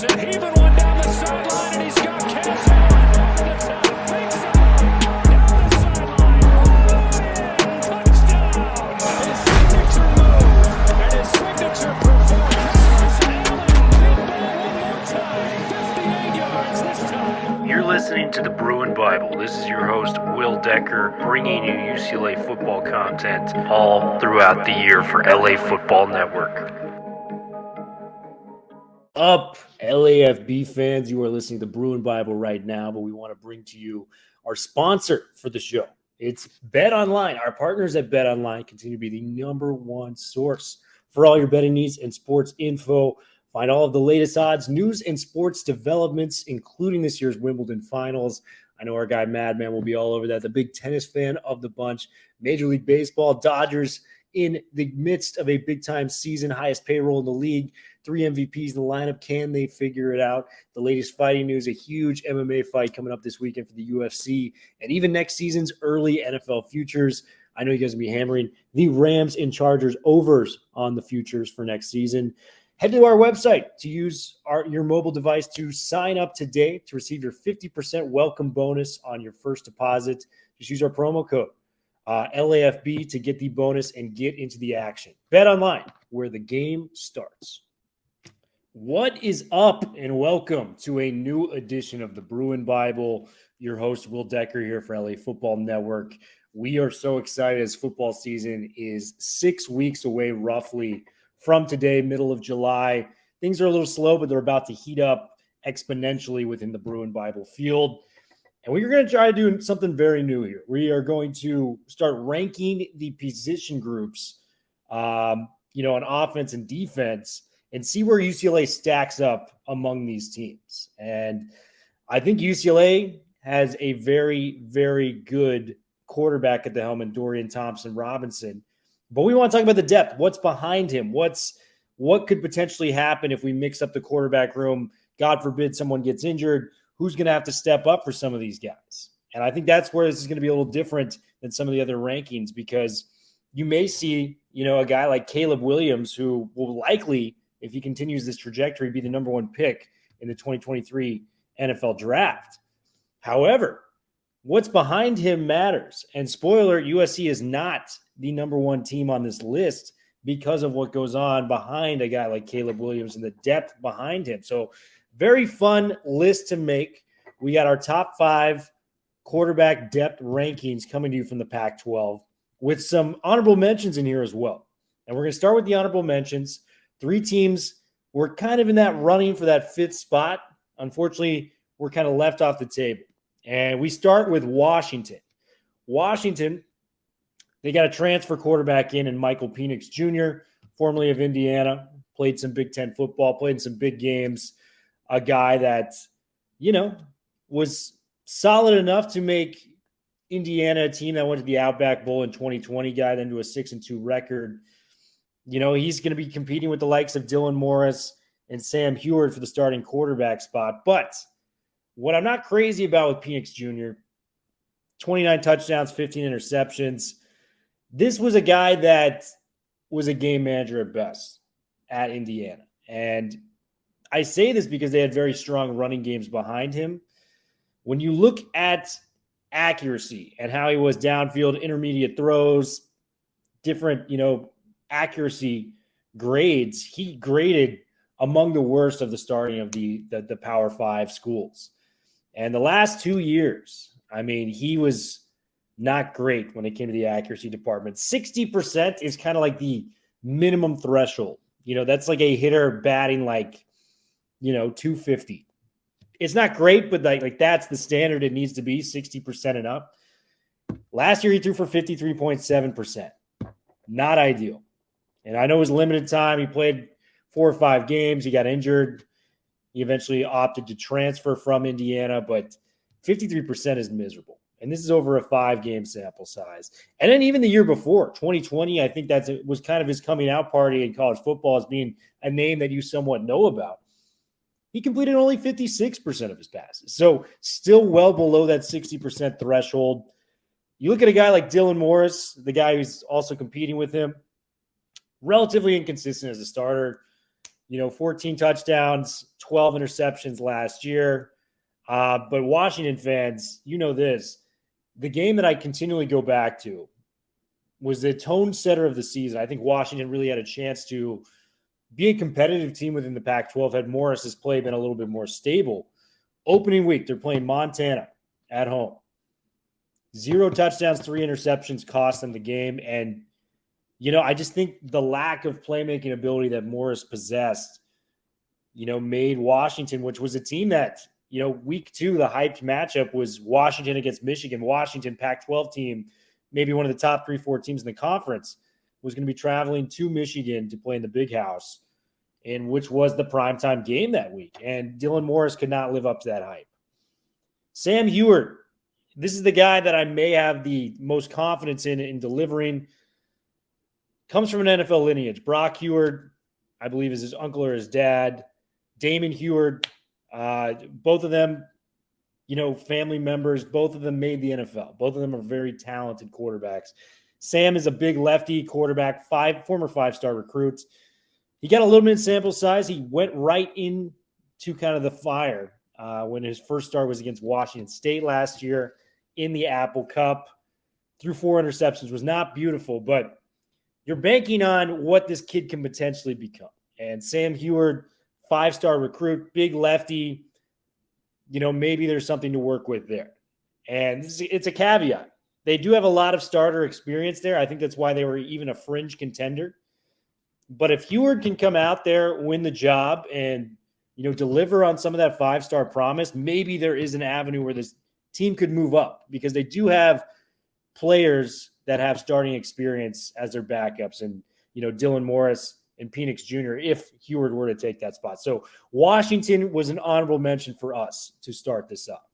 Anderson heaving one down the sideline, and he's got Cass Allen over the top. Big side, down the sideline. Touchdown. His signature move and his signature performance. Allen deep ball one more time. 58 yards this time. You're listening to the Bruin Bible. This is your host, Will Decker, bringing you UCLA football content all throughout the year for LA Football Network. Up, LAFB fans, you are listening to the Bruin Bible right now, but we want to bring to you our sponsor for the show. It's Bet Online. Our partners at Bet Online continue to be the number one source for all your betting needs and sports info. Find all of the latest odds, news, and sports developments, including this year's Wimbledon finals. I know our guy Madman will be all over that. The big tennis fan of the bunch. Major League Baseball, Dodgers in the midst of a big-time season, highest payroll in the league, 3 MVPs in the lineup. Can they figure it out? The latest fighting news, a huge MMA fight coming up this weekend for the UFC, and even next season's early NFL futures. I know you guys will be hammering the Rams and Chargers overs on the futures for next season. Head to our website to use your mobile device to sign up today to receive your 50% welcome bonus on your first deposit. Just use our promo code LAFB to get the bonus and get into the action. Bet Online, where the game starts. What is up, and welcome to a new edition of the Bruin Bible. Your host, Will Decker, here for LA Football Network. We are so excited as football season is 6 weeks away roughly from today, middle of July. Things are a little slow, but they're about to heat up exponentially within the Bruin Bible field. And we're going to try to do something very new here. We are going to start ranking the position groups, on offense and defense, and see where UCLA stacks up among these teams. And I think UCLA has a very, very good quarterback at the helm in Dorian Thompson-Robinson. But we want to talk about the depth. What's behind him? What could potentially happen if we mix up the quarterback room? God forbid someone gets injured. Who's going to have to step up for some of these guys? And I think that's where this is going to be a little different than some of the other rankings, because you may see, a guy like Caleb Williams, who will likely, if he continues this trajectory, be the number one pick in the 2023 NFL draft. However, what's behind him matters. And spoiler, USC is not the number one team on this list because of what goes on behind a guy like Caleb Williams and the depth behind him. So very fun list to make. We got our top 5 quarterback depth rankings coming to you from the Pac-12 with some honorable mentions in here as well. And we're going to start with the honorable mentions. 3 teams were kind of in that running for that 5th spot. Unfortunately, we're kind of left off the table. And we start with Washington. Washington, they got a transfer quarterback in Michael Penix Jr., formerly of Indiana, played some Big Ten football, played in some big games. A guy that, was solid enough to make Indiana a team that went to the Outback Bowl in 2020, guy then to a 6-2 record. He's going to be competing with the likes of Dylan Morris and Sam Heward for the starting quarterback spot. But what I'm not crazy about with Penix Jr., 29 touchdowns, 15 interceptions. This was a guy that was a game manager at best at Indiana. And I say this because they had very strong running games behind him. When you look at accuracy and how he was downfield, intermediate throws, different, accuracy grades, he graded among the worst of the starting of the Power 5 schools. And the last 2 years, he was not great when it came to the accuracy department. 60% is kind of like the minimum threshold. That's like a hitter batting 250. It's not great, but like that's the standard it needs to be, 60% and up. Last year he threw for 53.7%. Not ideal. And I know it was limited time. He played 4 or 5 games. He got injured. He eventually opted to transfer from Indiana, but 53% is miserable. And this is over a 5-game sample size. And then even the year before, 2020, I think that was kind of his coming out party in college football as being a name that you somewhat know about. He completed only 56% of his passes. So still well below that 60% threshold. You look at a guy like Dylan Morris, the guy who's also competing with him, relatively inconsistent as a starter. 14 touchdowns, 12 interceptions last year. But Washington fans, this. The game that I continually go back to was the tone setter of the season. I think Washington really had a chance to be a competitive team within the Pac-12 had Morris's play been a little bit more stable. Opening week, they're playing Montana at home. 0 touchdowns, 3 interceptions cost them the game. And, I just think the lack of playmaking ability that Morris possessed, made Washington, which was a team that, week 2, the hyped matchup was Washington against Michigan. Washington, Pac-12 team, maybe one of the top 3-4 teams in the conference, was going to be traveling to Michigan to play in the Big House, and which was the primetime game that week. And Dylan Morris could not live up to that hype. Sam Heward, this is the guy that I may have the most confidence in delivering. Comes from an NFL lineage. Brock Heward, I believe, is his uncle or his dad. Damon Heward, both of them, family members, both of them made the NFL. Both of them are very talented quarterbacks. Sam is a big lefty quarterback, former 5-star recruit. He got a limited sample size. He went right into kind of the fire when his first start was against Washington State last year in the Apple Cup. Threw 4 interceptions. Was not beautiful, but you're banking on what this kid can potentially become. And Sam Heward, 5-star recruit, big lefty, maybe there's something to work with there. And it's a caveat. They do have a lot of starter experience there. I think that's why they were even a fringe contender. But if Heward can come out there, win the job, and, deliver on some of that 5-star promise, maybe there is an avenue where this team could move up, because they do have players that have starting experience as their backups, and, Dylan Morris and Penix Jr., if Heward were to take that spot. So Washington was an honorable mention for us to start this up.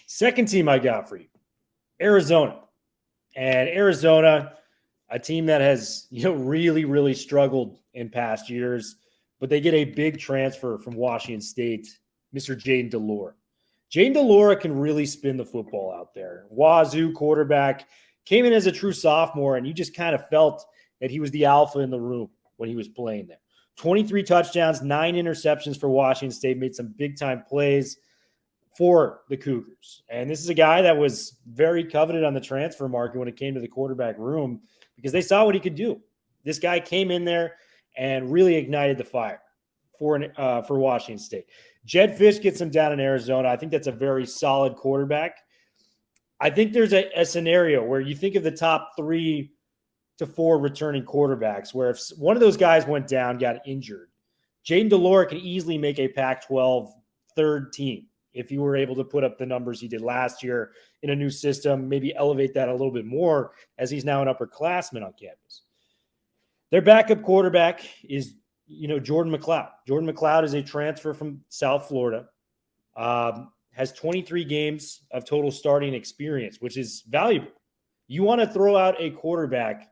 Second team I got for you, Arizona. And Arizona, a team that has, really, really struggled in past years, but they get a big transfer from Washington State, Mr. Jaden DeLore. Jaden DeLore can really spin the football out there. Wazoo quarterback, came in as a true sophomore, and you just kind of felt that he was the alpha in the room when he was playing there. 23 touchdowns, 9 interceptions for Washington State, made some big-time plays for the Cougars. And this is a guy that was very coveted on the transfer market when it came to the quarterback room, because they saw what he could do. This guy came in there and really ignited the fire for Washington State. Jed Fish gets him down in Arizona. I think that's a very solid quarterback. I think there's a scenario where you think of the top 3 to 4 returning quarterbacks, where if one of those guys went down, got injured, Jaden DeLore can easily make a Pac-12 third team if you were able to put up the numbers he did last year in a new system, maybe elevate that a little bit more as he's now an upperclassman on campus. Their backup quarterback is, Jordan McLeod. Jordan McLeod is a transfer from South Florida, has 23 games of total starting experience, which is valuable. You want to throw out a quarterback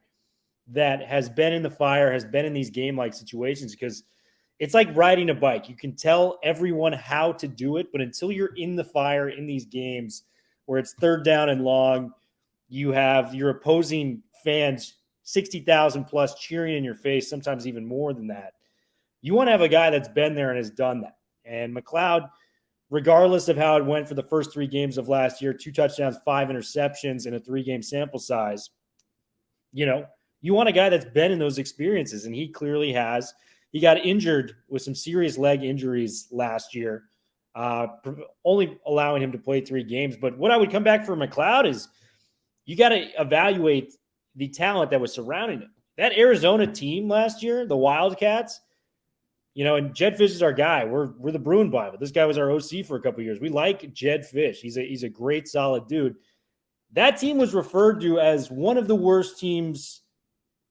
that has been in the fire, has been in these game-like situations, because it's like riding a bike. You can tell everyone how to do it, but until you're in the fire in these games where it's third down and long, you have your opposing fans, 60,000 plus cheering in your face, sometimes even more than that. You want to have a guy that's been there and has done that. And McLeod, regardless of how it went for the first 3 games of last year, 2 touchdowns, 5 interceptions in a 3-game sample size, you want a guy that's been in those experiences, and he clearly has. He got injured with some serious leg injuries last year, only allowing him to play 3 games. But what I would come back for McLeod is you got to evaluate the talent that was surrounding him. That Arizona team last year, the Wildcats, and Jed Fish is our guy. We're the Bruin Bible. This guy was our OC for a couple of years. We like Jed Fish. He's a great, solid dude. That team was referred to as one of the worst teams,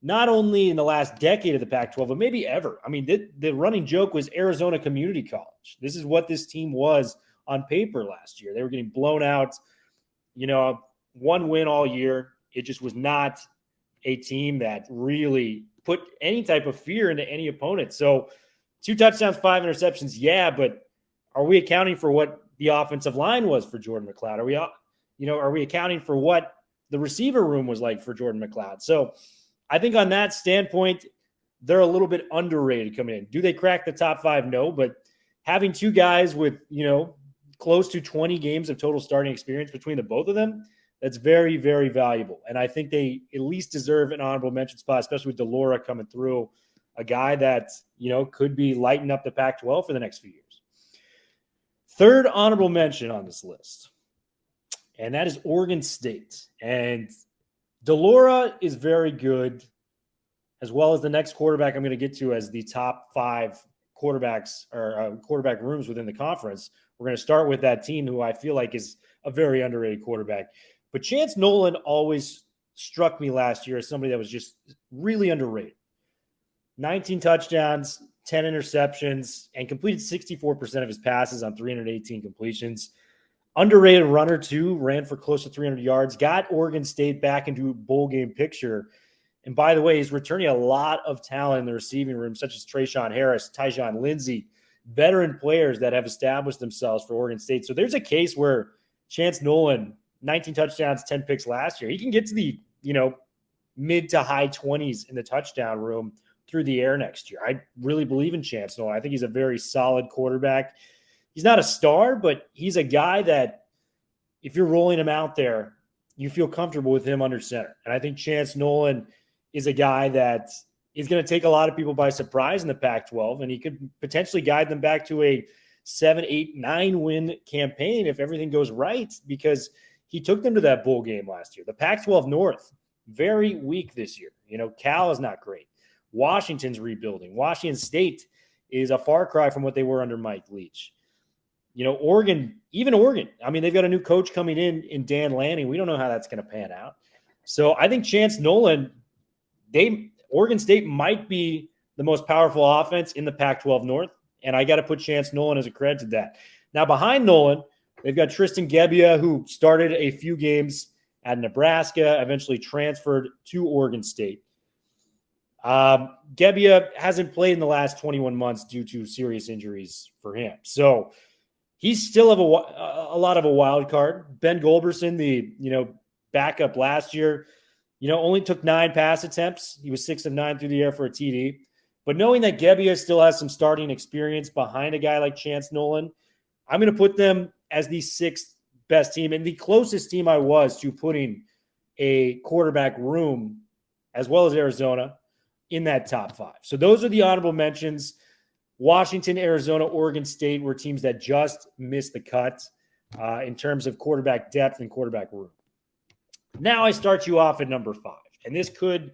not only in the last decade of the Pac-12, but maybe ever. I mean, the running joke was Arizona Community College. This is what this team was on paper last year. They were getting blown out, 1 win all year. It just was not a team that really put any type of fear into any opponent. So 2 touchdowns, 5 interceptions, yeah, but are we accounting for what the offensive line was for Jordan McLeod? Are we accounting for what the receiver room was like for Jordan McLeod? So I think on that standpoint, they're a little bit underrated coming in. Do they crack the top 5? No, but having two guys with, close to 20 games of total starting experience between the both of them, that's very, very valuable. And I think they at least deserve an honorable mention spot, especially with Delora coming through, a guy that, could be lighting up the Pac-12 for the next few years. Third honorable mention on this list, and that is Oregon State. And Delora is very good, as well as the next quarterback I'm going to get to as the top 5 quarterbacks or quarterback rooms within the conference. We're going to start with that team who I feel like is a very underrated quarterback. But Chance Nolan always struck me last year as somebody that was just really underrated. 19 touchdowns, 10 interceptions, and completed 64% of his passes on 318 completions. Underrated runner, too, ran for close to 300 yards, got Oregon State back into bowl game picture. And by the way, he's returning a lot of talent in the receiving room, such as Trayshawn Harris, Tyjon Lindsey, veteran players that have established themselves for Oregon State. So there's a case where Chance Nolan, 19 touchdowns, 10 picks last year, he can get to the, mid to high 20s in the touchdown room through the air next year. I really believe in Chance Nolan. I think he's a very solid quarterback. He's not a star, but he's a guy that if you're rolling him out there, you feel comfortable with him under center. And I think Chance Nolan is a guy that is going to take a lot of people by surprise in the Pac-12, and he could potentially guide them back to a 7, 8, 9 win campaign if everything goes right, because he took them to that bowl game last year. The Pac-12 North, very weak this year. Cal is not great. Washington's rebuilding. Washington State is a far cry from what they were under Mike Leach. Oregon, I mean, they've got a new coach coming in Dan Lanning. We don't know how that's going to pan out. So I think Chance Nolan, Oregon State might be the most powerful offense in the Pac-12 North, and I got to put Chance Nolan as a credit to that. Now, behind Nolan, they've got Tristan Gebbia, who started a few games at Nebraska, eventually transferred to Oregon State. Gebbia hasn't played in the last 21 months due to serious injuries for him. So he's still a lot of a wild card. Ben Golberson, the backup last year, only took 9 pass attempts. He was 6 of 9 through the air for a TD. But knowing that Gebbia still has some starting experience behind a guy like Chance Nolan, I'm going to put them as the 6th best team and the closest team I was to putting a quarterback room, as well as Arizona, in that top 5. So those are the honorable mentions. Washington, Arizona, Oregon State were teams that just missed the cut in terms of quarterback depth and quarterback room. Now I start you off at number 5, and this could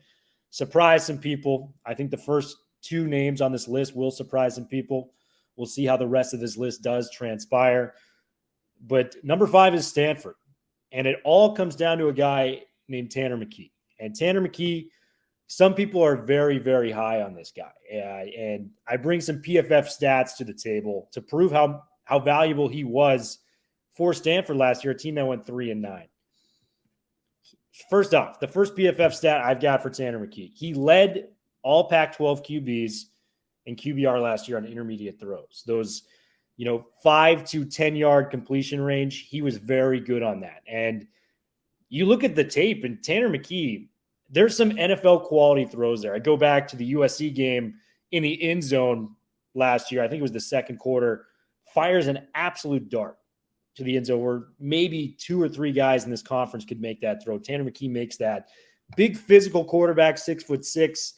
surprise some people. I think the first 2 names on this list will surprise some people. We'll see how the rest of this list does transpire. But number 5 is Stanford, and it all comes down to a guy named Tanner McKee. And Tanner McKee, some people are very, very high on this guy. And I bring some PFF stats to the table to prove how valuable he was for Stanford last year, a team that went 3-9. First off, the first PFF stat I've got for Tanner McKee, he led all Pac-12 QBs in QBR last year on intermediate throws. Those, 5 to 10 yard completion range, he was very good on that. And you look at the tape, and Tanner McKee, there's some NFL quality throws there. I go back to the USC game in the end zone last year. I think it was the second quarter. Fires an absolute dart to the end zone where maybe 2 or 3 guys in this conference could make that throw. Tanner McKee makes that. Big physical quarterback, 6'6",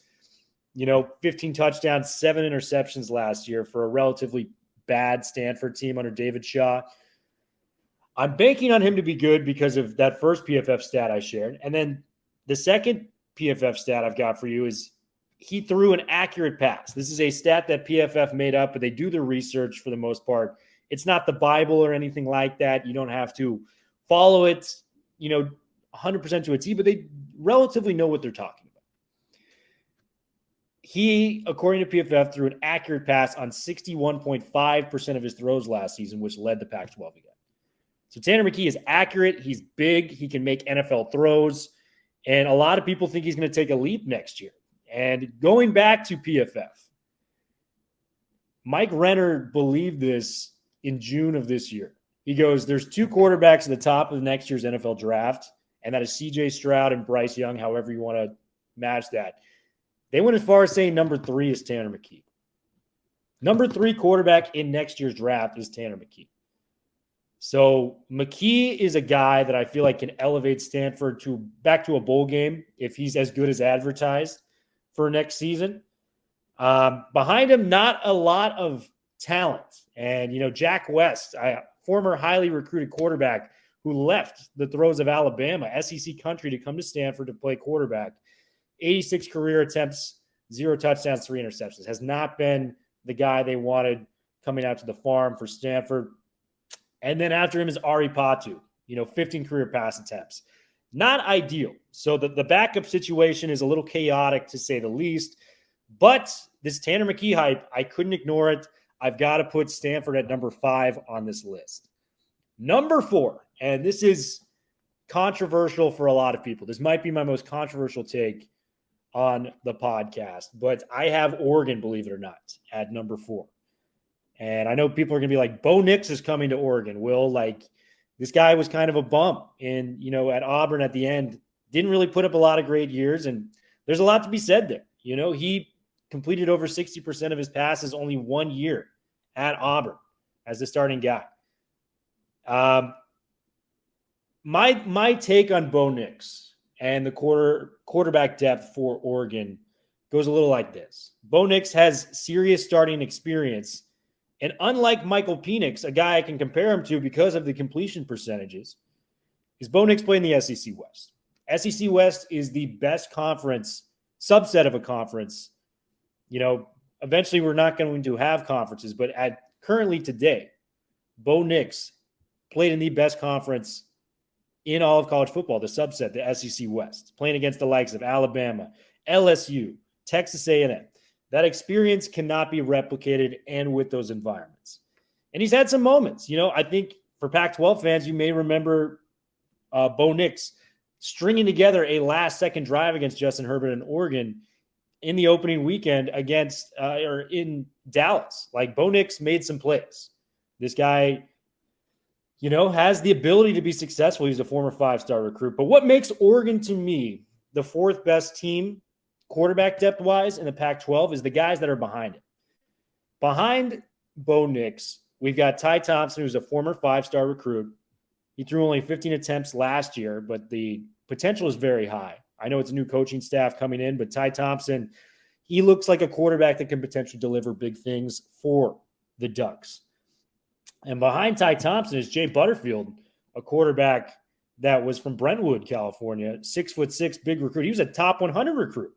15 touchdowns, 7 interceptions last year for a relatively bad Stanford team under David Shaw. I'm banking on him to be good because of that first PFF stat I shared. And then the second PFF stat I've got for you is he threw an accurate pass. This is a stat that PFF made up, but they do their research for the most part. It's not the Bible or anything like that. You don't have to follow it, 100% to a T, but they relatively know what they're talking about. He, according to PFF, threw an accurate pass on 61.5% of his throws last season, which led the Pac-12 again. So Tanner McKee is accurate. He's big. He can make NFL throws. And a lot of people think he's going to take a leap next year. And going back to PFF, Mike Renner believed this in June of this year. He goes, there's 2 quarterbacks at the top of the next year's NFL draft, and that is C.J. Stroud and Bryce Young, however you want to match that. They went as far as saying number 3 is Tanner McKee. Number 3 quarterback in next year's draft is Tanner McKee. So McKee is a guy that I feel like can elevate Stanford back to a bowl game if he's as good as advertised for next season. Behind him, not a lot of talent. And, Jack West, a former highly recruited quarterback who left the throes of Alabama, SEC country, to come to Stanford to play quarterback. 86 career attempts, 0 touchdowns, 3 interceptions. Has not been the guy they wanted coming out to the farm for Stanford. And then after him is Ari Patu, 15 career pass attempts. Not ideal. So the backup situation is a little chaotic, to say the least. But this Tanner McKee hype, I couldn't ignore it. I've got to put Stanford at number 5 on this list. Number 4, and this is controversial for a lot of people. This might be my most controversial take on the podcast, but I have Oregon, believe it or not, at number 4. And I know people are going to be like, Bo Nix is coming to Oregon. Will, this guy was kind of a bum and, at Auburn at the end, didn't really put up a lot of great years. And there's a lot to be said there. He completed over 60% of his passes only 1 year at Auburn as the starting guy. My take on Bo Nix and the quarterback depth for Oregon goes a little like this. Bo Nix has serious starting experience. And unlike Michael Penix, a guy I can compare him to because of the completion percentages, is Bo Nix playing the SEC West. SEC West is the best conference, subset of a conference. Eventually we're not going to have conferences, but currently today, Bo Nix played in the best conference in all of college football, the subset, the SEC West, playing against the likes of Alabama, LSU, Texas A&M. That experience cannot be replicated and with those environments. And he's had some moments. I think for Pac-12 fans, you may remember Bo Nix stringing together a last-second drive against Justin Herbert in Oregon in the opening weekend in Dallas. Bo Nix made some plays. This guy, has the ability to be successful. He's a former 5-star recruit. But what makes Oregon, to me, the 4th best team quarterback depth-wise in the Pac-12 is the guys that are behind it. Behind Bo Nix, we've got Ty Thompson, who's a former 5-star recruit. He threw only 15 attempts last year, but the potential is very high. I know it's a new coaching staff coming in, but Ty Thompson, he looks like a quarterback that can potentially deliver big things for the Ducks. And behind Ty Thompson is Jay Butterfield, a quarterback that was from Brentwood, California, 6'6", big recruit. He was a top 100 recruit.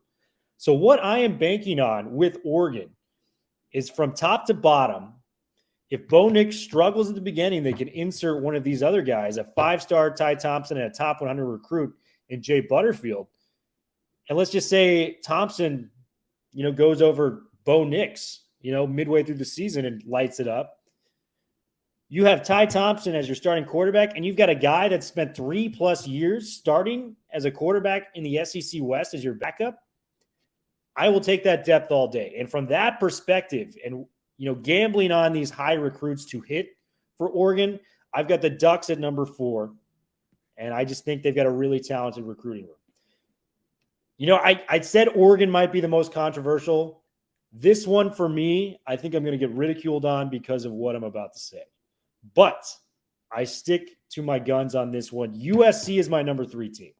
So what I am banking on with Oregon is from top to bottom, if Bo Nix struggles at the beginning, they can insert one of these other guys, a 5-star Ty Thompson and a top 100 recruit in Jay Butterfield. And let's just say Thompson, goes over Bo Nix, midway through the season and lights it up. You have Ty Thompson as your starting quarterback, and you've got a guy that spent 3+ years starting as a quarterback in the SEC West as your backup. I will take that depth all day. And from that perspective and, gambling on these high recruits to hit for Oregon, I've got the Ducks at number 4. And I just think they've got a really talented recruiting room. I said Oregon might be the most controversial. This one for me, I think I'm going to get ridiculed on because of what I'm about to say. But I stick to my guns on this one. USC is my number 3 team.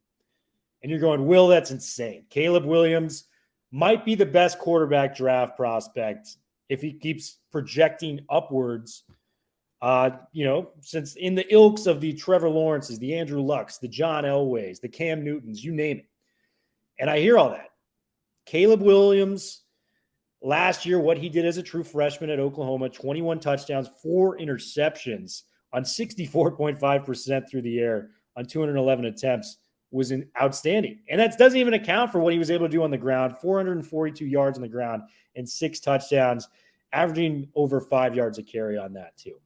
And you're going, Will, that's insane. Caleb Williams might be the best quarterback draft prospect if he keeps projecting upwards, since in the ilks of the Trevor Lawrences, the Andrew Lucks, the John Elways, the Cam Newtons, you name it. And I hear all that. Caleb Williams, last year, what he did as a true freshman at Oklahoma, 21 touchdowns, 4 interceptions on 64.5% through the air on 211 attempts, was outstanding. And that doesn't even account for what he was able to do on the ground, 442 yards on the ground and 6 touchdowns, averaging over 5 yards a carry on that too.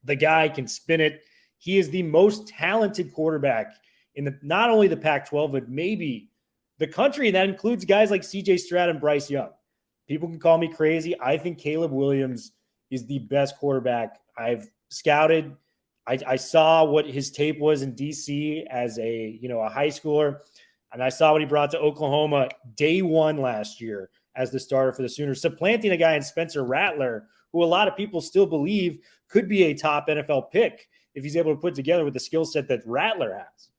The guy can spin it. He is the most talented quarterback in not only the Pac-12, but maybe the country. And that includes guys like CJ Stroud and Bryce Young. People can call me crazy. I think Caleb Williams is the best quarterback I've scouted. I saw what his tape was in DC as a high schooler. And I saw what he brought to Oklahoma day one last year as the starter for the Sooners, supplanting a guy in Spencer Rattler, who a lot of people still believe could be a top NFL pick if he's able to put together with the skill set that Rattler has.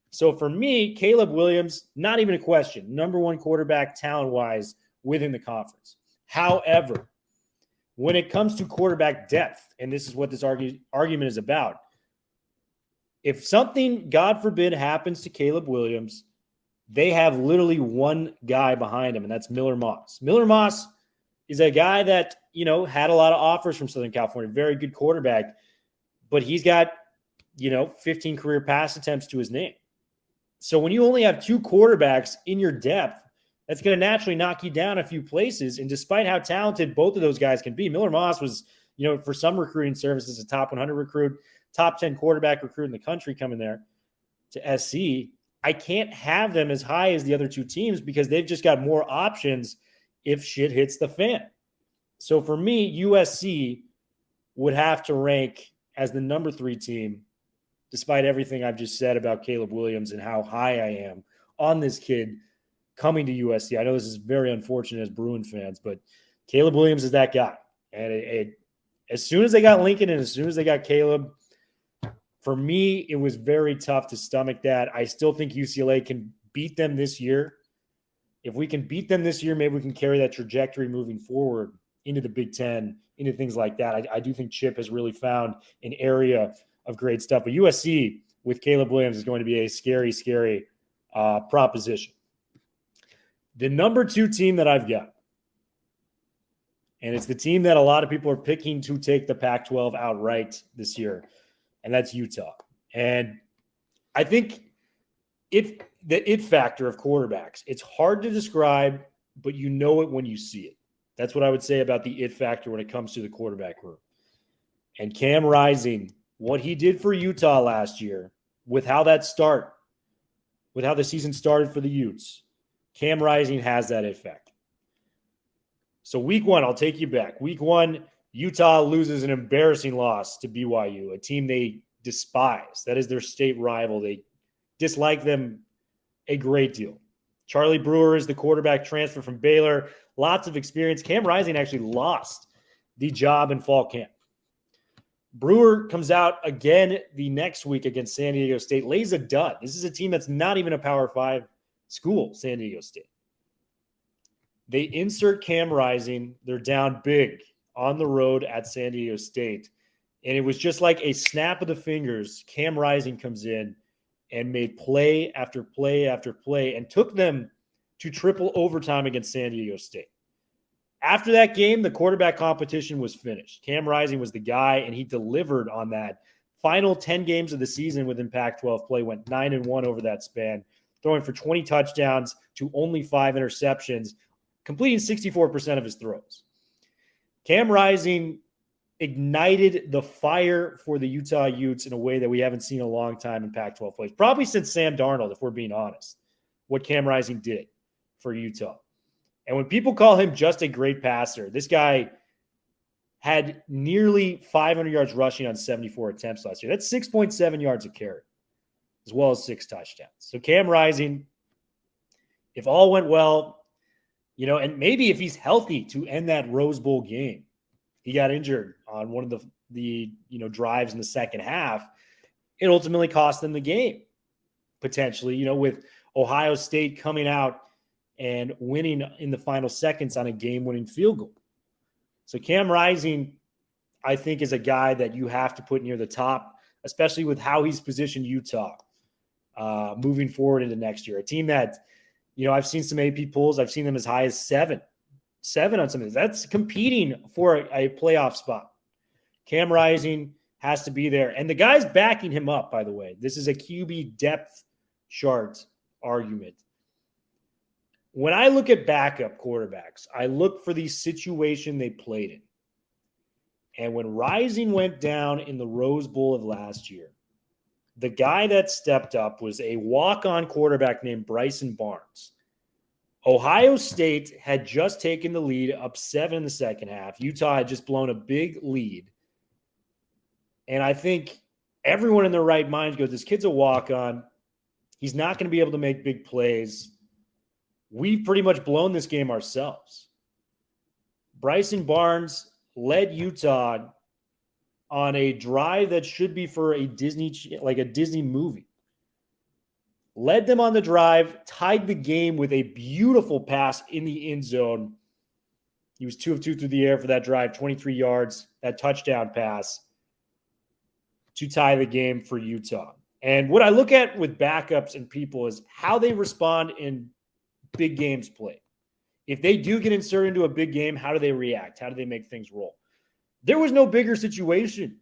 So for me, Caleb Williams, not even a question, number one quarterback talent-wise within the conference. However, when it comes to quarterback depth, and this is what this argument is about, if something, God forbid, happens to Caleb Williams, they have literally one guy behind him, and that's Miller Moss. Miller Moss is a guy that, had a lot of offers from Southern California, very good quarterback, but he's got, 15 career pass attempts to his name. So when you only have two quarterbacks in your depth, that's going to naturally knock you down a few places. And despite how talented both of those guys can be, Miller Moss was, for some recruiting services, a top 100 recruit, top 10 quarterback recruit in the country coming there to SC. I can't have them as high as the other two teams because they've just got more options if shit hits the fan. So for me, USC would have to rank as the number 3 team, despite everything I've just said about Caleb Williams and how high I am on this kid coming to USC. I know this is very unfortunate as Bruin fans, but Caleb Williams is that guy. And as soon as they got Lincoln and as soon as they got Caleb, for me, it was very tough to stomach that. I still think UCLA can beat them this year. If we can beat them this year, maybe we can carry that trajectory moving forward into the Big Ten, into things like that. I do think Chip has really found an area of great stuff. But USC with Caleb Williams is going to be a scary, scary proposition. The number 2 team that I've got, and it's the team that a lot of people are picking to take the Pac-12 outright this year, and that's Utah. And I think the it factor of quarterbacks, it's hard to describe, but you know it when you see it. That's what I would say about the it factor when it comes to the quarterback room. And Cam Rising, what he did for Utah last year, with how the season started for the Utes, Cam Rising has that it factor. So week 1, I'll take you back. Week 1, Utah loses an embarrassing loss to BYU, a team they despise. That is their state rival. They dislike them a great deal. Charlie Brewer is the quarterback transfer from Baylor. Lots of experience. Cam Rising actually lost the job in fall camp. Brewer comes out again the next week against San Diego State, lays a dud. This is a team that's not even a Power 5 school, San Diego State. They insert Cam Rising. They're down big on the road at San Diego State. And it was just like a snap of the fingers. Cam Rising comes in and made play after play after play and took them to triple overtime against San Diego State. After that game, the quarterback competition was finished. Cam Rising was the guy, and he delivered on that. Final 10 games of the season within Pac-12 play went 9-1 over that span, throwing for 20 touchdowns to only 5 interceptions, completing 64% of his throws. Cam Rising ignited the fire for the Utah Utes in a way that we haven't seen in a long time in Pac-12 plays. Probably since Sam Darnold, if we're being honest, what Cam Rising did for Utah. And when people call him just a great passer, this guy had nearly 500 yards rushing on 74 attempts last year. That's 6.7 yards a carry, as well as 6 touchdowns. So Cam Rising, if all went well, and maybe if he's healthy to end that Rose Bowl game, he got injured on one of the drives in the second half. It ultimately cost them the game, potentially, with Ohio State coming out and winning in the final seconds on a game-winning field goal. So Cam Rising, I think, is a guy that you have to put near the top, especially with how he's positioned Utah moving forward into next year. A team that, I've seen some AP polls. I've seen them as high as 7 on some of this. That's competing for a playoff spot. Cam Rising has to be there. And the guy's backing him up, by the way. This is a QB depth chart argument. When I look at backup quarterbacks, I look for the situation they played in. And when Rising went down in the Rose Bowl of last year, the guy that stepped up was a walk-on quarterback named Bryson Barnes. Ohio State had just taken the lead up 7 in the second half. Utah had just blown a big lead. And I think everyone in their right mind goes, this kid's a walk-on. He's not going to be able to make big plays. We've pretty much blown this game ourselves. Bryson Barnes led Utah on a drive that should be for a Disney movie. Led them on the drive, tied the game with a beautiful pass in the end zone. He was 2 of 2 through the air for that drive, 23 yards, that touchdown pass to tie the game for Utah. And what I look at with backups and people is how they respond in big games played. If they do get inserted into a big game, how do they react? How do they make things roll? There was no bigger situation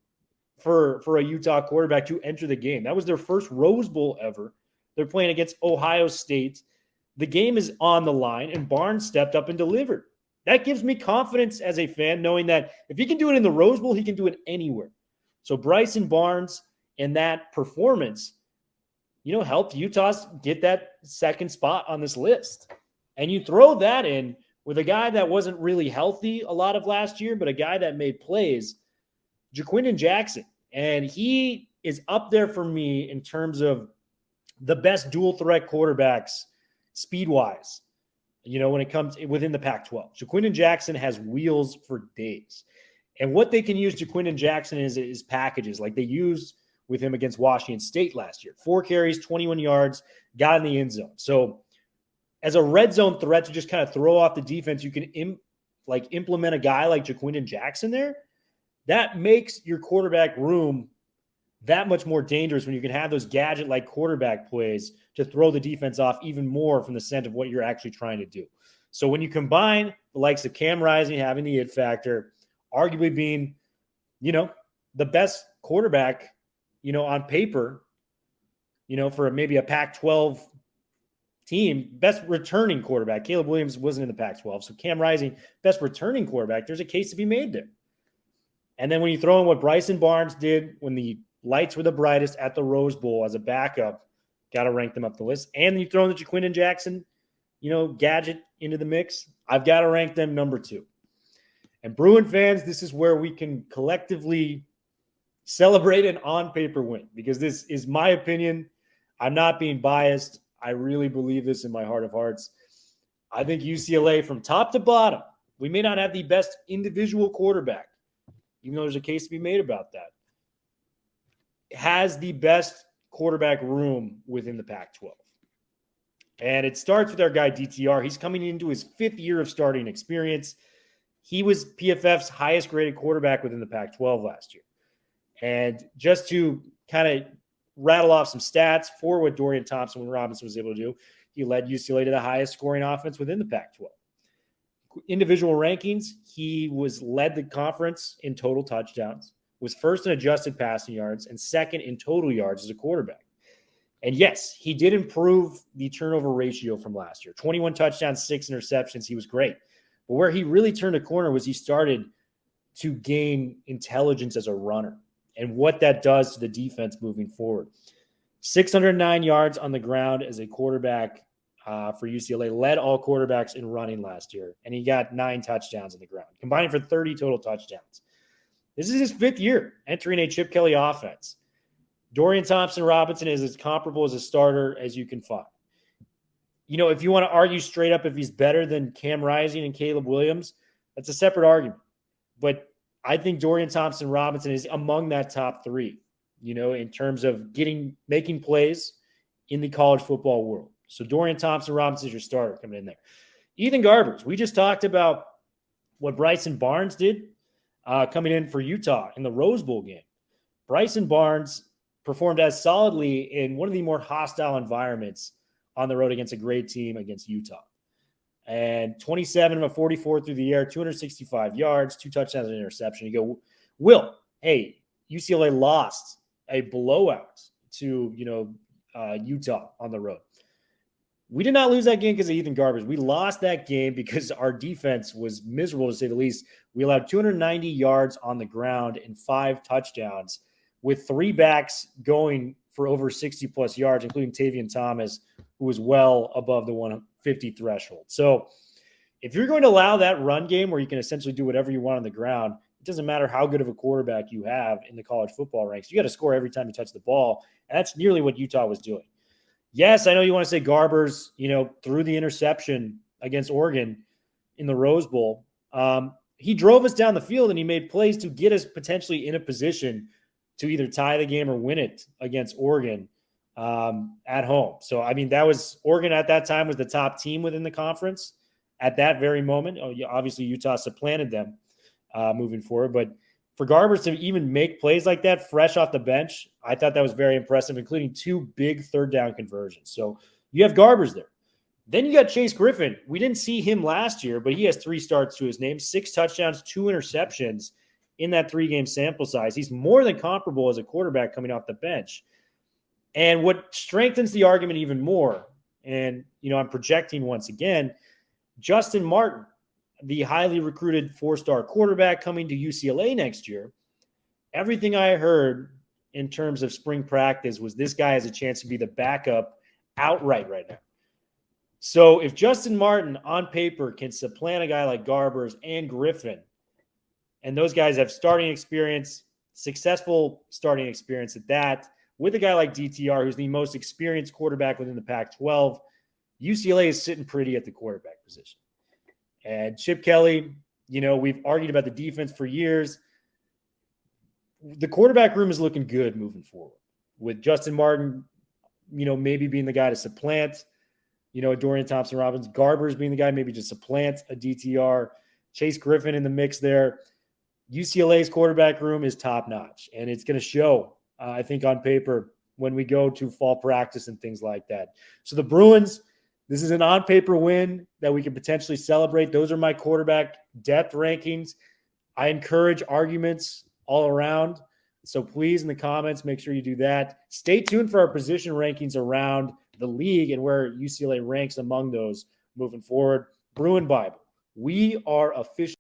for a Utah quarterback to enter the game. That was their first Rose Bowl ever. They're playing against Ohio State. The game is on the line, and Barnes stepped up and delivered. That gives me confidence as a fan, knowing that if he can do it in the Rose Bowl, he can do it anywhere. So Bryson Barnes and that performance, helped Utah get that second spot on this list. And you throw that in with a guy that wasn't really healthy a lot of last year, but a guy that made plays, Jaquindon Jackson. And he is up there for me in terms of the best dual threat quarterbacks speed-wise, when it comes within the Pac-12. Jaquindon Jackson has wheels for days. And what they can use Jaquindon Jackson is packages like they used with him against Washington State last year. 4 carries, 21 yards, got in the end zone. So as a red zone threat to just kind of throw off the defense, you can implement a guy like Jaquindon Jackson there. That makes your quarterback room that much more dangerous when you can have those gadget-like quarterback plays to throw the defense off even more from the scent of what you're actually trying to do. So when you combine the likes of Cam Rising having the it factor, arguably being, the best quarterback, on paper, for maybe a Pac-12 team, best returning quarterback. Caleb Williams wasn't in the Pac-12, so Cam Rising, best returning quarterback. There's a case to be made there. And then when you throw in what Bryson Barnes did when the lights were the brightest at the Rose Bowl as a backup, got to rank them up the list. And you throw in the Jaquindon Jackson, gadget into the mix, I've got to rank them number 2. And Bruin fans, this is where we can collectively celebrate an on-paper win, because this is my opinion. I'm not being biased. I really believe this in my heart of hearts. I think UCLA from top to bottom, we may not have the best individual quarterback, even though there's a case to be made about that, has the best quarterback room within the Pac-12. And it starts with our guy DTR. He's coming into his 5th year of starting experience. He was PFF's highest graded quarterback within the Pac-12 last year. And just to kind of rattle off some stats for what Dorian Thompson-Robinson was able to do, he led UCLA to the highest scoring offense within the Pac-12. Individual rankings, he led the conference in total touchdowns, was first in adjusted passing yards, and second in total yards as a quarterback. And yes, he did improve the turnover ratio from last year. 21 touchdowns, 6 interceptions. He was great. But where he really turned a corner was he started to gain intelligence as a runner and what that does to the defense moving forward. 609 yards on the ground as a quarterback for UCLA, led all quarterbacks in running last year, and he got 9 touchdowns on the ground, combining for 30 total touchdowns. This is his 5th year entering a Chip Kelly offense. Dorian Thompson-Robinson is as comparable as a starter as you can find. If you want to argue straight up if he's better than Cam Rising and Caleb Williams, that's a separate argument. But I think Dorian Thompson-Robinson is among that top 3, in terms of making plays in the college football world. So Dorian Thompson-Robinson is your starter coming in there. Ethan Garbers, we just talked about what Bryson Barnes did coming in for Utah in the Rose Bowl game. Bryson Barnes performed as solidly in one of the more hostile environments on the road against a great team against Utah. And 27 of 44 through the air, 265 yards, 2 touchdowns and an interception. You go, Will, hey, UCLA lost a blowout to, Utah on the road. We did not lose that game because of Ethan Garbers. We lost that game because our defense was miserable, to say the least. We allowed 290 yards on the ground and 5 touchdowns, with 3 backs going for over 60-plus yards, including Tavion Thomas, who was well above the 150 threshold. So if you're going to allow that run game where you can essentially do whatever you want on the ground, it doesn't matter how good of a quarterback you have in the college football ranks. You got to score every time you touch the ball, and that's nearly what Utah was doing. Yes, I know you want to say Garbers, threw the interception against Oregon in the Rose Bowl. He drove us down the field and he made plays to get us potentially in a position to either tie the game or win it against Oregon at home. So, I mean, that was Oregon at that time was the top team within the conference at that very moment. Obviously, Utah supplanted them moving forward. But for Garbers to even make plays like that fresh off the bench, I thought that was very impressive, including 2 big third down conversions. So you have Garbers there. Then you got Chase Griffin. We didn't see him last year, but he has 3 starts to his name, 6 touchdowns, 2 interceptions in that 3-game sample size. He's more than comparable as a quarterback coming off the bench. And what strengthens the argument even more, and, I'm projecting once again, Justin Martin, the highly recruited 4-star quarterback coming to UCLA next year. Everything I heard in terms of spring practice was this guy has a chance to be the backup outright right now. So if Justin Martin on paper can supplant a guy like Garbers and Griffin, and those guys have starting experience, successful starting experience at that, with a guy like DTR, who's the most experienced quarterback within the Pac-12, UCLA is sitting pretty at the quarterback position. And Chip Kelly, we've argued about the defense for years. The quarterback room is looking good moving forward with Justin Martin, maybe being the guy to supplant, Dorian Thompson-Robinson, Garbers being the guy maybe to supplant a DTR, Chase Griffin in the mix there. UCLA's quarterback room is top-notch, and it's going to show, I think, on paper when we go to fall practice and things like that. So the Bruins, this is an on-paper win that we can potentially celebrate. Those are my quarterback depth rankings. I encourage arguments all around. So please, in the comments, make sure you do that. Stay tuned for our position rankings around the league and where UCLA ranks among those moving forward. Bruin Bible, we are officially